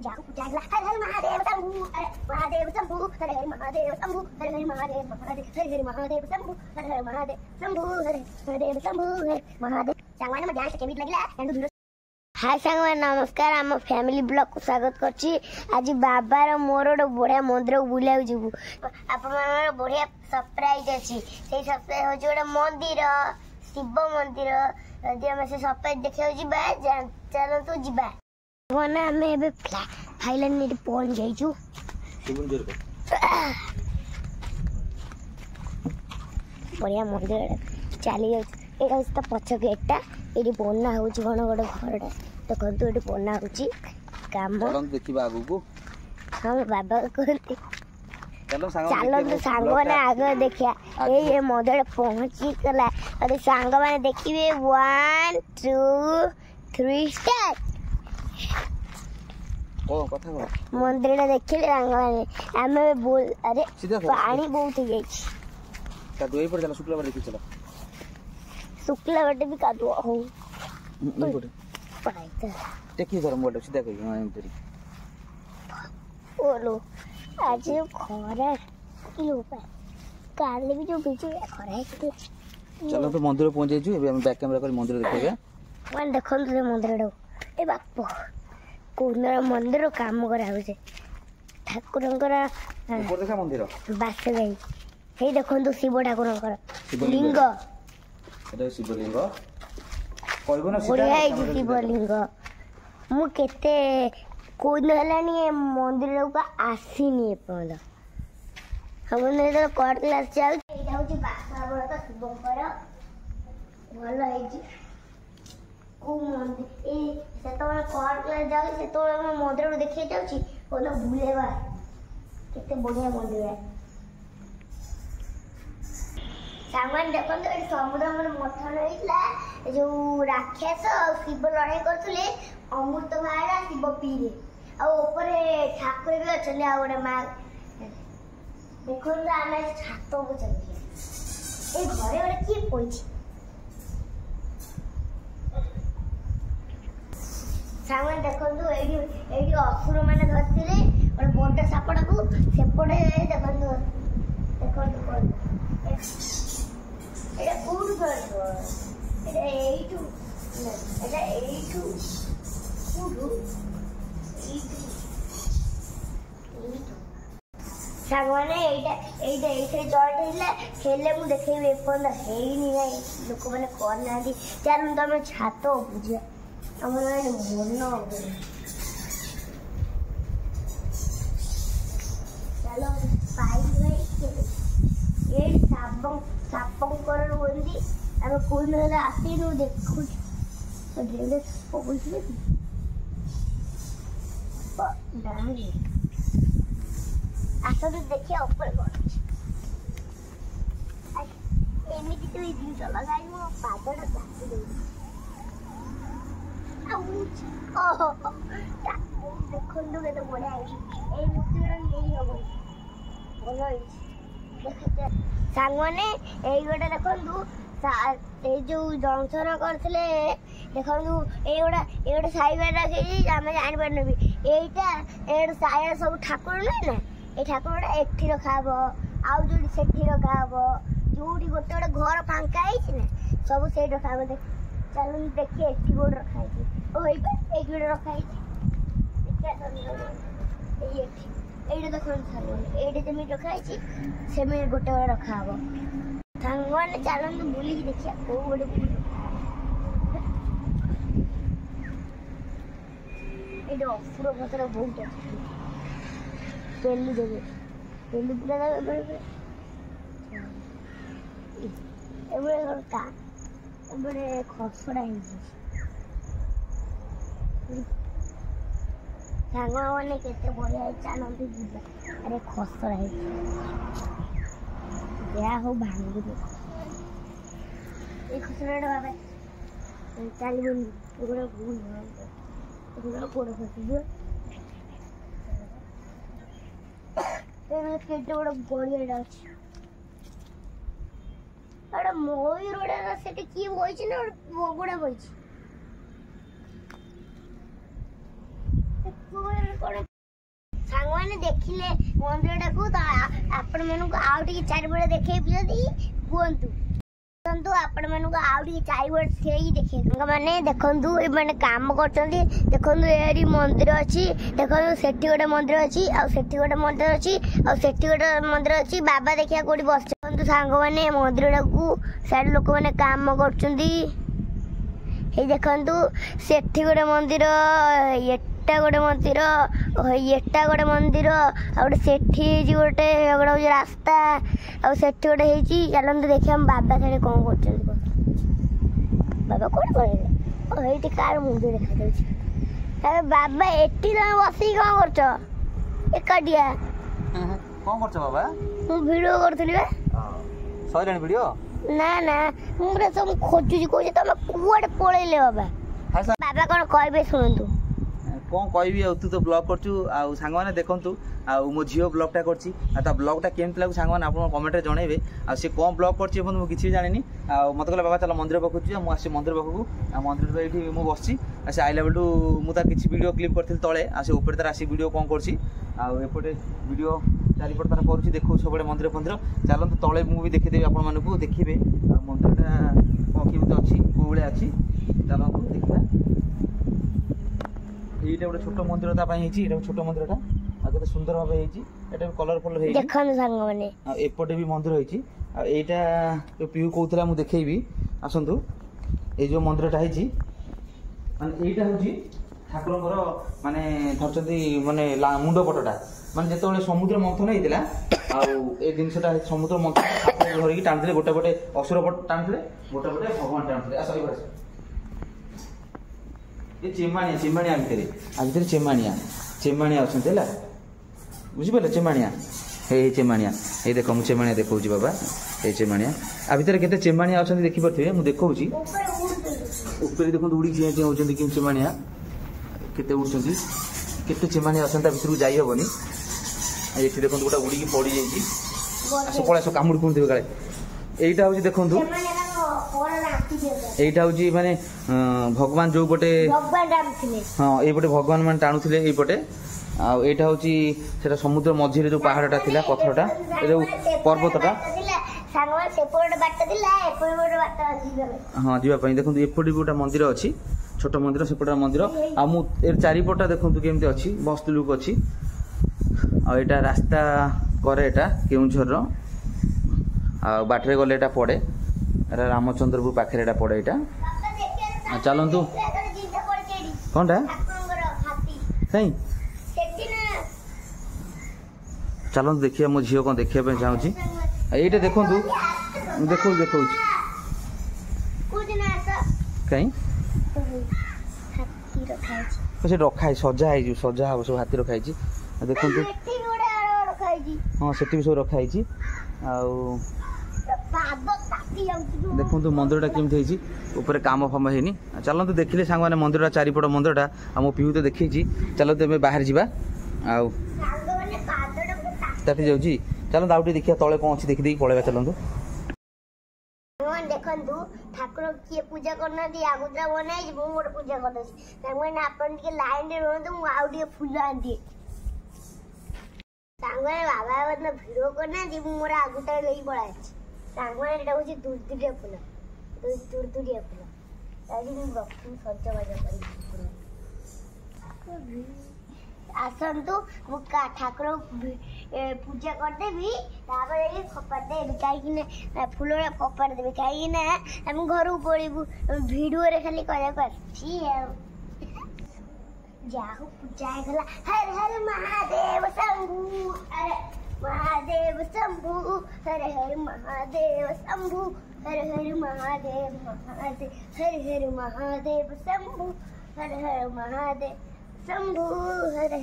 जाऊ जागला हर हर महादेव शंभू महादेव शंभू हर हर महादेव शंभू हर हर महादेव महादेव हर हर महादेव शंभू हर हर महादेव शंभू हर महादेव शंभू हर महादेव सांगवाने में ध्यान से केमित लागला एंड वीडियो हाय सांगवान नमस्कार आम फैमिली ब्लॉग को स्वागत करछि आज बाबार मोर बढ़िया मंदिर को बुलाउ जीवु आपन बढ़िया सरप्राइज अछि से सरप्राइज हो जोडा मंदिर शिव मंदिर यदि हम से सरप्राइज देखियो जीबा चलो तो जीबा वना हमें एबे फाइनली ने पहुंच जाइछु शिव मंदिर बढ़िया मंदिर चली जाइछु एटा इस पछ गेटटा एडी बना होछि कोन गोटे घरटा देखंतु एडी बना होछि काम चलन देखिबा आगु को हम बाबा कहते चलो सांग माने आगे देखिया ये मंदिर पहुंची गला अरे सांग माने देखिबे 1 2 3 स्टार्ट ओ कथा को मंदिर देखिले सांग माने आमे बोल अरे पानी बहुत ही जाइछ का दोई पर चला शुक्ला पर देखि चला शुक्ला बटे भी कादुआ हो नहीं बटे पढ़ाई त देखि घर मोड सीधा कहि हम तरी ओलो आज खरा किलो पे काले भी जो बीच में खरा है चलो तो मंदिर पहुंच जाइछु एबे हम बैक कैमरा कर मंदिर देखबे वन देखन तो मंदिर डो ए बाप कोनर मंदिर काम करा होजे ठाकुरंकर ऊपर देखा मंदिर बास गई हे देखन तो शिव ठाकुरंकर लिंग एटा शिवलिंग कहबो ना सीधा शिवलिंग मु केते कोन हलानी मंदिर को आसीनी पहला हमने तो कोर्ट क्लास जाउ एटा होची बासा बड़ तो शिवंकर भलो है जी को मंदिर ए से तो कोर्ट क्लास जाउ से तो मंदिर को देखि जाउची कोनो भूलेबा केते बढ़िया मंदिर है सामान देखो तो समुद्र मन मथन होइला जो राक्षस शिव लड़ाई करथले अमृत भाड़ा शिव पीरे आ ऊपर ठाकुर भी अछले आ ओडे मा देखो तो आमे छातो को चली ए घरे ओडे की पोइछि सामान देखो तो एडी असुर माने धरथिले और बड़ सापड़ा को सेपड़े देखो देखो एटा कोड करबो एटा एटू एटा एटू कोडू एटू सागवाने एटा जॉइंट हिला खेले मु देखैबे एपन हेई नि गाय लोक माने करना दी चालू तमे छातो बुझिया हमर मन चलो पाई गई ये सापंकर वंदी हम कोन हला आसीनु देखु तो ढेले पहुंचले नाही आसो देखिए ऊपर गो एमिति तो दिन चला गाई मो पादड़ काटी दे आउ देखो तो केते बढिया है ए मुतिरा नहीं हबो बोलो देखते सांगने ए गोटे देखंतु ए जो जंक्शन करथले देखंतु ए गोटे साइबर रखी हम जानि परनबी एटा साइड सब ठाकुर नै ना ए ठाकुर एठी रखाबो आउ जोडी सेठी रखाबो जोडी गोटे घर फांका है ना सब से रखाबो देख चलो देखिए एठी गोड रखाई ओ होई पे एक गोड रखाई देखिए एठी एडे देखो सागवान एडे जमी रखाई छी सेमे गोटे रखाबो सागवान चलन तो भूली देखिया को गोटे एडे अफुर पत्र बहुत अछि पेली देबे पेली पूरा देबे एबे का एबे खसड़ा है सांगवाने केते बढ़िया चालंती जीवा अरे खसरा है या हो भांगी दे ए खसरा बाबा चल बोल एगोरा भूल एगोरा कोड़ फसी जो ए केते बड़ बढ़िया डाच अरे मयूर ओडा सेटे की होइछ ना बगुडा होइछ सांगवाने देखिले मंदिरटा को आपण मानक आउ टी चारिबळे देखैबि जदी कुहंतु तंतु आपण मानक आउ टी चारिबळे थेई देखै माने देखंतु ए माने काम करचंदी देखंतु एरी मंदिर अछि देखंतु सेठी गोटे मंदिर अछि आ सेठी गोटे मंदिर अछि आ सेठी गोटे मंदिर अछि बाबा देखिया कोडी बसचंतु सांगवाने मंदिरटा को साइड लोक माने काम करचंदी ए देखंतु सेठी गोटे मंदिर एटा गोटे मंदिर एटा गोटे मंदिर आउटे सेठी गोटे गोटे रास्ता आ सेठी गोटे हेची चलंतु देखिया हम बाबा साडे कोन करछन बाबा कोन करे ओ हेटी कार मुंडी देखा जाउची अरे बाबा एटी न बसी कोन करछो एकाडिया कोन करछो बाबा मु वीडियो करथली बे सॉरी वीडियो ना ना मुरे सब खोजुजी कोजे तमे कुआडे पळेले बाबा बाबा कोन कहबे सुनंतु कौन कह तू तो ब्लॉग कर सांग मैंने देखु मो झील ब्लॉगटा कर ब्लॉगटा केमती लगे सांग मैंने आप कमेंट जनइबे सी कौन ब्लॉग कर मुझे किसी जानी मत कहला बाबा चल मंदिर पाखु जा मुझे मंदिर पाखु मंदिर तो ये मुझे बस आइला बेलू मुझे किसी वीडियो क्लिप करी तले ऊपर तार आसी वीडियो कौन करपटे वीडियो चारिपट तार कर देखो सब मंदिर फंदिर चलते तले मुझे देखीदेवी आपको देखिए मंदिरटा कौन केमी अच्छी कौ भाया अच्छी चलते देखा এইটা ଗୋଟେ ଛୋଟ ମନ୍ଦିରଟା ପାଇଁ ହେଇଛି ଏଟା ଛୋଟ ମନ୍ଦିରଟା ଆଉ କେତେ ସୁନ୍ଦର ଭାବେ ହେଇଛି ଏଟା କଲରଫୁଲ ହେଇଛି ଦେଖନ୍ତୁ ସାଙ୍ଗ ମାନେ ଆଉ ଏପଟେ ବି ମନ୍ଦିର ହେଇଛି ଆଉ ଏଇଟା ଯୋଉ ପିଉ କହୁଥିଲା ମୁଁ ଦେଖେଇବି ଆସନ୍ତୁ ଏଇ ଯୋଉ ମନ୍ଦିରଟା ହେଇଛି ମାନେ ଏଇଟା ହଉଛି ଠାକୁରଙ୍କର ମାନେ ଧରିଛନ୍ତି ମାନେ ମୁଣ୍ଡ ପଟଟା ମାନେ ଯେତେବେଳେ ସମୁଦ୍ର ମନ୍ଥନ ହେଇଥିଲା ଆଉ ଏ ଜିନିଷଟା ସମୁଦ୍ର ମନ୍ଥନ ଧରିକି ଟାଣୁଥିଲେ ଗୋଟେ ଗୋଟେ ଅସୁର ପଟ ଟାଣୁଥିଲେ ଗୋଟେ ଗୋଟେ ଭଗବାନ ଟାଣୁଥିଲେ ଆସ ଏଇଭଳିଆ चेमाणिया चेमाणिया भितर चेमाणिया अच्छा बुझिपारे चेमाणिया हे चेमाणिया ये देख मुझे चेमाणिया देखा बाबा ये चेमाणिया आ भितर केते चेमाणिया अच्छा देखिपे मुझे देखी ऊपर देखो उड़ी होती कि चेमाणिया केते उड़ती केते चेमाणिया अच्छा भितर को जाई हेनी ये देखो गोटा उड़ी पड़ जाए पड़ा कामुड़ पुणी देवे काले यहीटा हूँ देखु এইটা হচ্ছে মানে ভগবান जो पटे हाँ এইপटे भगवान मान टाणुले এইপटे आईटा हूँ से समुद्र मझे जो पहाड़टा थिला पत्थरटा जो पर्वतटा हाँ जीवाई देखो एपटे गोटे मंदिर अच्छी छोट मंदिर सेपटा मंदिर आ चारिपटा देखो केमती अच्छी मस्त लुक अच्छी आईटा रास्ता करे एटा केउझर बाटरे गले पड़े रामचंद्रपुर पाखे पड़े यहाँ चलतु कौनटा कहीं चलतु देखिए मो झील कौन देखा चाहूँगी यहीटा देखु देखो देखो कहीं से रखाई सजा है सजा हम सब हाथी रखाई देखु हाँ से सब रखाई देखो मंदिरटा केमती ऊपर काम फाम है चलते देखिले सांग मैंने मंदिर चारिपट मंदिरटा मो पीहू तो देखी चलते ए बाहर जावा ताती जाऊँगी चलते आउटे देखिए तले कौन अच्छी देखी पलैया चलतु देखु ठाकुर किए पूजा करना आगुद्रा बनाई गोटे पूजा कर लाइन रुहतु फुल आनी बाबा भिड़ करना मोर आगुटा ले पड़ा सांगवान हूँ दूरदूरिया फुल दूरदूरिया फुल सजबाज आसतु ठाकुर पूजा करदेवी फपाड़ी कहीं फुल फपाड़ी कहीं आम घर को पड़ू भिडियो खाली कहूँ जाहू पूजा हर हर महादेव शंभु अरे महादेव शंभु हर हर महादेव शंभु हर हर महादेव महादेव हर हर महादेव शंभु हर हर महादेव शंभु हर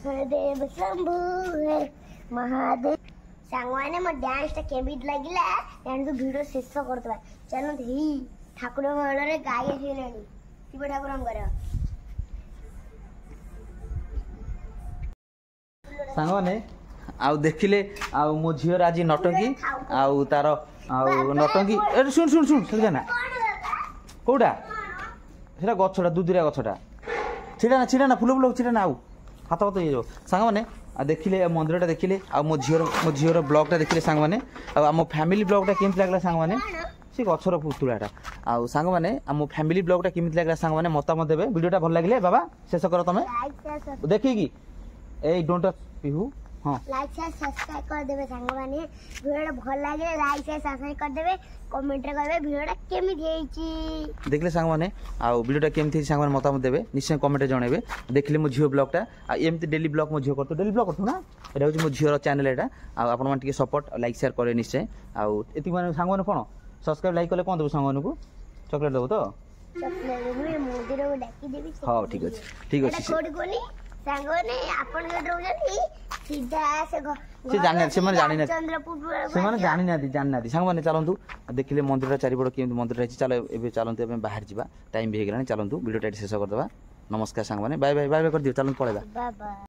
महादेव शंभु हर महादेव सांगवाने मो डांसटा केमित लागिला एंड वीडियो शेष करदबा चलो ही ठाकुर मेले गाई आसिलानी शिव ठाकुर सांगवाने आउ देखिले आउ मो झीर आज नटंकी आउ तार आउ नटंकी ए सुन सुन सुन सुन ना कोडा सेटा गछटा दुदुरिया गछटा छिड़ा ना फुल फुल छिड़ा ना आउ हाथ हाथ ये सांग मैंने देखिले मंदिरटा देखिले आ मो झीर ब्लॉगटा देखिले सांग मैंने आम फैमिली ब्लॉगटा केमती लागला सांग मैंने सी गछर पुतुलाटा आ सांग मैंने आम फैमिली ब्लॉगटा केमती लागला सांग मैंने मतामत देबे वीडियोटा भल लागले बाबा शेष कर तमे देखी कि ए डोंट पिहू हां लाइक शेयर सब्सक्राइब कर देबे संग माने वीडियो भल लागे लाइक शेयर सब्सक्राइब कर देबे कमेंट रे करबे वीडियोटा केमि हेची देखले सांग माने आ वीडियोटा केमती सांग माने मतामत देबे निश्चय कमेंट रे जणेबे देखले मो झियो ब्लॉगटा आ एमती डेली ब्लॉग मो झियो करतो डेली ब्लॉग करतो ना एटा होची मो झियो रो चैनल एटा आ आपन मान टिके सपोर्ट लाइक शेयर करे निश्चय आ एति माने सांग माने कोन सब्सक्राइब लाइक करले कोन देबो सांग माने को चॉकलेट देबो तो चॉकलेट मुई मोदिर को डाकी देबी हां ठीक अछि कोडी कोनी सांग माने आपन के रहउजनी सीधा से जानि से माने जानि ना चंद्रपुर से माने जानि ना सांग माने चलंतु देखिले मंदिर चारिपड़ केमती मंदिर रही चलो एबे चलंतु एबे बाहर जिबा टाइम भी हे गेलानी चलंतु वीडियो टाइट शेष कर देबा नमस्कार सांग माने बाय बाय कर दियो चलंतु पळेबा बाय बाय।